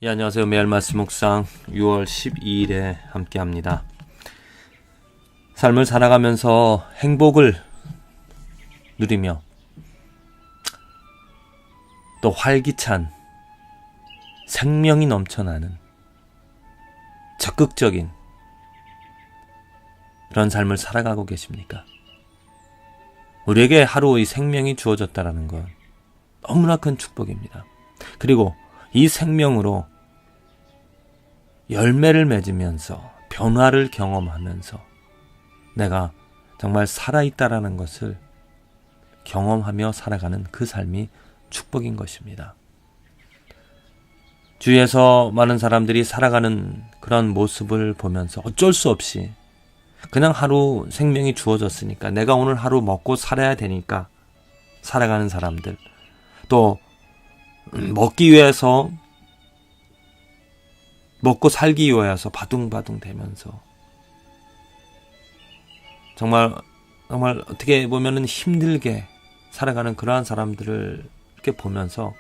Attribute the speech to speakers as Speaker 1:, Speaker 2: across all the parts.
Speaker 1: 예, 안녕하세요. 매일 말씀 묵상 6월 12일에 함께합니다. 삶을 살아가면서 행복을 누리며 또 활기찬 생명이 넘쳐나는 적극적인 그런 삶을 살아가고 계십니까? 우리에게 하루 이 생명이 주어졌다는 건 너무나 큰 축복입니다. 그리고 이 생명으로 열매를 맺으면서 변화를 경험하면서 내가 정말 살아있다라는 것을 경험하며 살아가는 그 삶이 축복인 것입니다. 주위에서 많은 사람들이 살아가는 그런 모습을 보면서 어쩔 수 없이 그냥 하루 생명이 주어졌으니까 내가 오늘 하루 먹고 살아야 되니까 살아가는 사람들, 또 먹기 위해서 먹고 살기 위해서 바둥바둥 대면서 정말 어떻게 보면은 힘들게 살아가는 그러한 사람들을 이렇게 보면서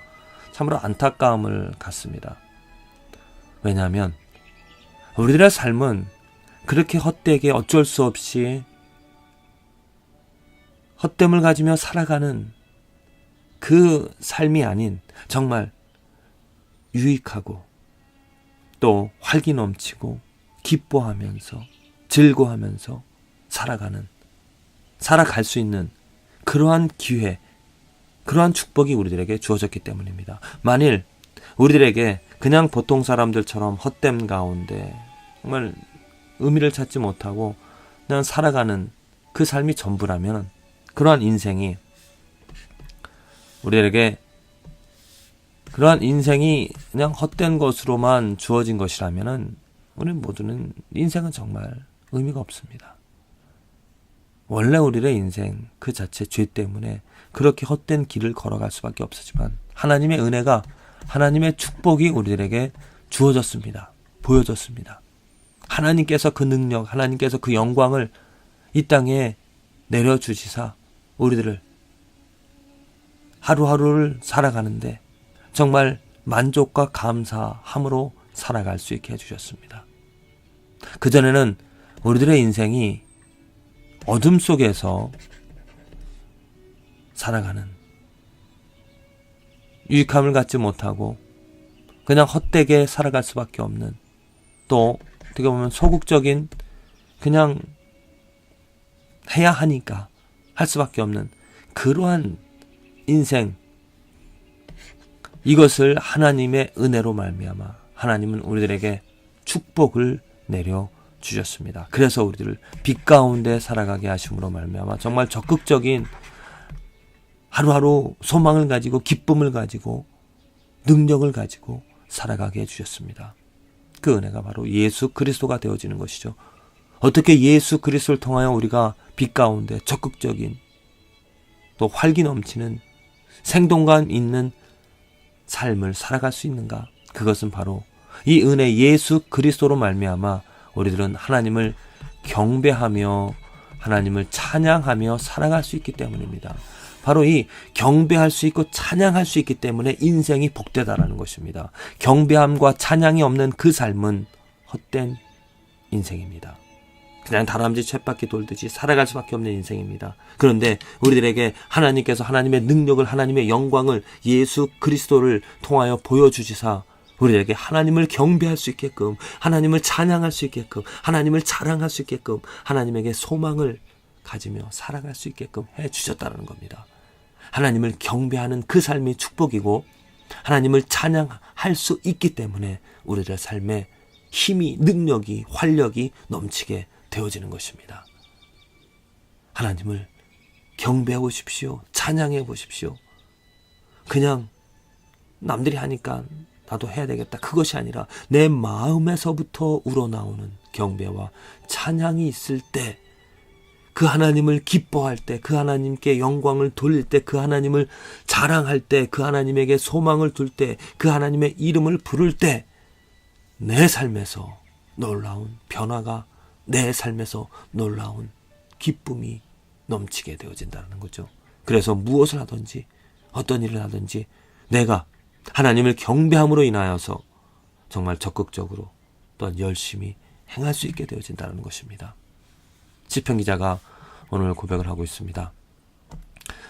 Speaker 1: 참으로 안타까움을 갖습니다. 왜냐하면 우리들의 삶은 그렇게 헛되게 어쩔 수 없이 헛됨을 가지며 살아가는 그 삶이 아닌 정말 유익하고 또 활기 넘치고 기뻐하면서 즐거워하면서 살아갈 수 있는 그러한 기회, 그러한 축복이 우리들에게 주어졌기 때문입니다. 만일 우리들에게 그냥 보통 사람들처럼 헛됨 가운데 정말 의미를 찾지 못하고 그냥 살아가는 그 삶이 전부라면 그러한 인생이 우리에게 그러한 인생이 그냥 헛된 것으로만 주어진 것이라면 우리 모두는 인생은 정말 의미가 없습니다. 원래 우리의 인생 그 자체 죄 때문에 그렇게 헛된 길을 걸어갈 수밖에 없었지만 하나님의 은혜가, 하나님의 축복이 우리들에게 주어졌습니다. 보여졌습니다. 하나님께서 그 능력, 하나님께서 그 영광을 이 땅에 내려주시사 우리들을 하루하루를 살아가는데 정말 만족과 감사함으로 살아갈 수 있게 해주셨습니다. 그전에는 우리들의 인생이 어둠 속에서 살아가는, 유익함을 갖지 못하고 그냥 헛되게 살아갈 수밖에 없는, 또 어떻게 보면 소극적인, 그냥 해야 하니까 할 수밖에 없는 그러한 인생, 이것을 하나님의 은혜로 말미암아 하나님은 우리들에게 축복을 내려 주셨습니다. 그래서 우리들을 빛 가운데 살아가게 하심으로 말미암아 정말 적극적인 하루하루 소망을 가지고 기쁨을 가지고 능력을 가지고 살아가게 해주셨습니다. 그 은혜가 바로 예수 그리스도가 되어지는 것이죠. 어떻게 예수 그리스도를 통하여 우리가 빛 가운데 적극적인 또 활기 넘치는 생동감 있는 삶을 살아갈 수 있는가? 그것은 바로 이 은혜 예수 그리스도로 말미암아 우리들은 하나님을 경배하며 하나님을 찬양하며 살아갈 수 있기 때문입니다. 바로 이 경배할 수 있고 찬양할 수 있기 때문에 인생이 복되다라는 것입니다. 경배함과 찬양이 없는 그 삶은 헛된 인생입니다. 그냥 다람쥐 쳇바퀴 돌듯이 살아갈 수밖에 없는 인생입니다. 그런데 우리들에게 하나님께서 하나님의 능력을, 하나님의 영광을, 예수 그리스도를 통하여 보여주시사 우리에게 하나님을 경배할 수 있게끔, 하나님을 찬양할 수 있게끔, 하나님을 자랑할 수 있게끔, 하나님에게 소망을 가지며 살아갈 수 있게끔 해주셨다는 겁니다. 하나님을 경배하는 그 삶이 축복이고 하나님을 찬양할 수 있기 때문에 우리들의 삶에 힘이, 능력이, 활력이 넘치게 되어지는 것입니다. 하나님을 경배해 보십시오. 찬양해 보십시오. 그냥 남들이 하니까 나도 해야 되겠다, 그것이 아니라 내 마음에서부터 우러나오는 경배와 찬양이 있을 때, 그 하나님을 기뻐할 때, 그 하나님께 영광을 돌릴 때, 그 하나님을 자랑할 때, 그 하나님에게 소망을 둘 때, 그 하나님의 이름을 부를 때 내 삶에서 놀라운 변화가, 내 삶에서 놀라운 기쁨이 넘치게 되어진다는 거죠. 그래서 무엇을 하든지 어떤 일을 하든지 내가 하나님을 경배함으로 인하여서 정말 적극적으로 또한 열심히 행할 수 있게 되어진다는 것입니다. 시편 기자가 오늘 고백을 하고 있습니다.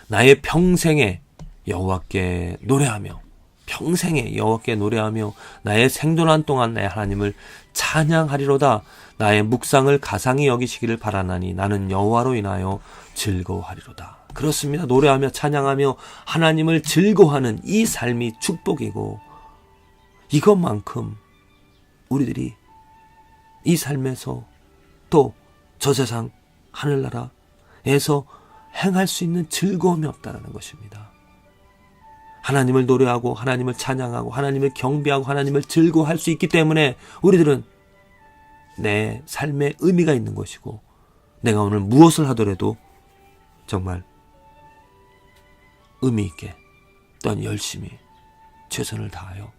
Speaker 1: 나의 평생에 여호와께 노래하며 평생에 여호와께 노래하며 나의 생존한 동안 내 하나님을 찬양하리로다. 나의 묵상을 가상히 여기시기를 바라나니 나는 여호와로 인하여 즐거워하리로다. 그렇습니다. 노래하며 찬양하며 하나님을 즐거워하는 이 삶이 축복이고, 이것만큼 우리들이 이 삶에서 또 저 세상 하늘나라에서 행할 수 있는 즐거움이 없다는 것입니다. 하나님을 노래하고 하나님을 찬양하고 하나님을 경배하고 하나님을 즐거워할 수 있기 때문에 우리들은 내 삶에 의미가 있는 것이고, 내가 오늘 무엇을 하더라도 정말 의미 있게 또한 열심히 최선을 다하여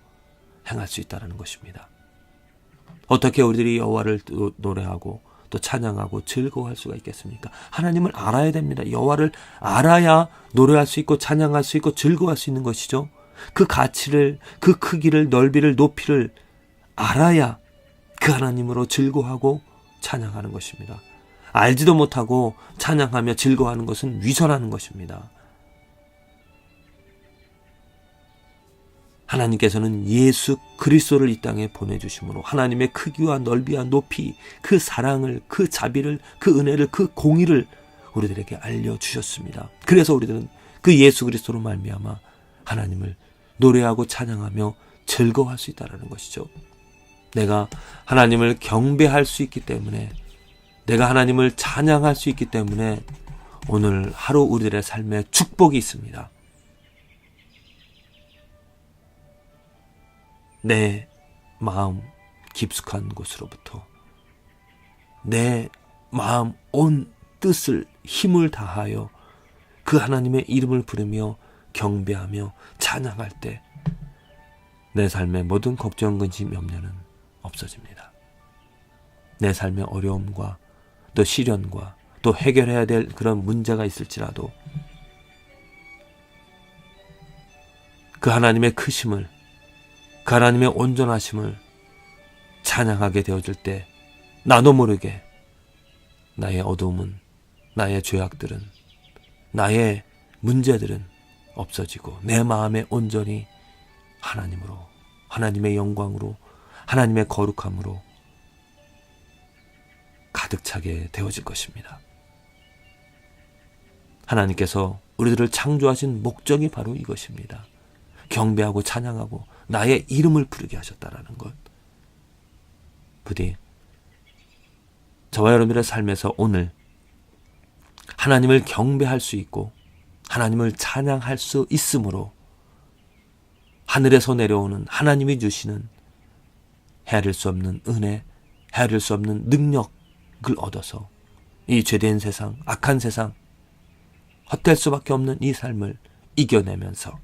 Speaker 1: 행할 수 있다는 것입니다. 어떻게 우리들이 여호와를 노래하고 또 찬양하고 즐거워할 수가 있겠습니까? 하나님을 알아야 됩니다. 여호와를 알아야 노래할 수 있고 찬양할 수 있고 즐거워할 수 있는 것이죠. 그 가치를, 그 크기를, 넓이를, 높이를 알아야 그 하나님으로 즐거워하고 찬양하는 것입니다. 알지도 못하고 찬양하며 즐거워하는 것은 위선하는 것입니다. 하나님께서는 예수 그리스도를 이 땅에 보내주심으로 하나님의 크기와 넓이와 높이, 그 사랑을, 그 자비를, 그 은혜를, 그 공의를 우리들에게 알려주셨습니다. 그래서 우리들은 그 예수 그리스도로 말미암아 하나님을 노래하고 찬양하며 즐거워할 수 있다는 것이죠. 내가 하나님을 경배할 수 있기 때문에, 내가 하나님을 찬양할 수 있기 때문에 오늘 하루 우리들의 삶에 축복이 있습니다. 내 마음 깊숙한 곳으로부터 내 마음 온 뜻을, 힘을 다하여 그 하나님의 이름을 부르며 경배하며 찬양할 때 내 삶의 모든 걱정, 근심, 염려는 없어집니다. 내 삶의 어려움과 또 시련과 또 해결해야 될 그런 문제가 있을지라도 그 하나님의 크심을, 그 하나님의 온전하심을 찬양하게 되어질 때 나도 모르게 나의 어두움은, 나의 죄악들은, 나의 문제들은 없어지고 내 마음에 온전히 하나님으로, 하나님의 영광으로, 하나님의 거룩함으로 가득 차게 되어질 것입니다. 하나님께서 우리들을 창조하신 목적이 바로 이것입니다. 경배하고 찬양하고 나의 이름을 부르게 하셨다라는 것. 부디 저와 여러분들의 삶에서 오늘 하나님을 경배할 수 있고 하나님을 찬양할 수 있으므로 하늘에서 내려오는 하나님이 주시는 헤아릴 수 없는 은혜, 헤아릴 수 없는 능력을 얻어서 이 죄된 세상, 악한 세상, 헛될 수밖에 없는 이 삶을 이겨내면서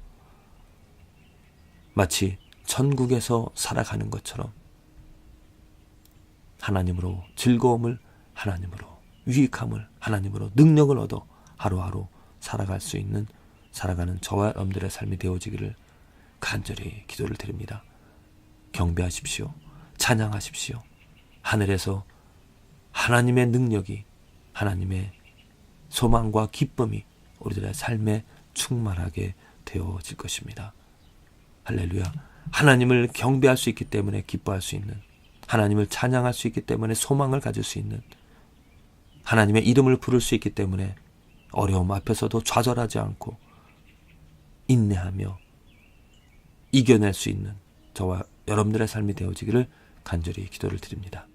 Speaker 1: 마치 천국에서 살아가는 것처럼 하나님으로 즐거움을, 하나님으로 유익함을, 하나님으로 능력을 얻어 하루하루 살아갈 수 있는, 살아가는 저와 여러분들의 삶이 되어지기를 간절히 기도를 드립니다. 경배하십시오. 찬양하십시오. 하늘에서 하나님의 능력이, 하나님의 소망과 기쁨이 우리들의 삶에 충만하게 되어질 것입니다. 할렐루야. 하나님을 경배할 수 있기 때문에 기뻐할 수 있는, 하나님을 찬양할 수 있기 때문에 소망을 가질 수 있는, 하나님의 이름을 부를 수 있기 때문에 어려움 앞에서도 좌절하지 않고 인내하며 이겨낼 수 있는 저와 여러분들의 삶이 되어지기를 간절히 기도를 드립니다.